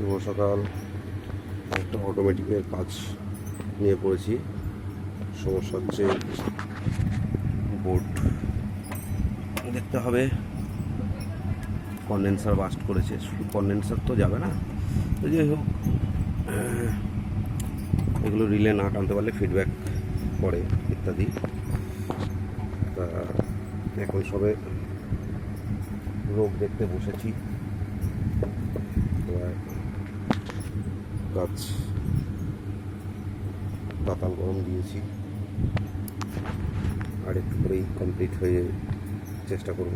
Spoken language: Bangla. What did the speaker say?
শুভ সকাল। একটা অটোমেটিকের কাজ নিয়ে পড়েছি। সমস্যা হচ্ছে বোর্ড দেখতে হবে, কন্ডেন্সার বাস্ট করেছে। শুধু কন্ডেন্সার তো যাবে না, তো যাই হোক, এগুলো রিলে না টানতে পারলে ফিডব্যাক পড়ে ইত্যাদি। তা এখন সবে রোগ দেখতে বসেছি। এবার কাজ পাতাল গরম দিয়েছি, আর একটু করেই কমপ্লিট হয়ে চেষ্টা করব।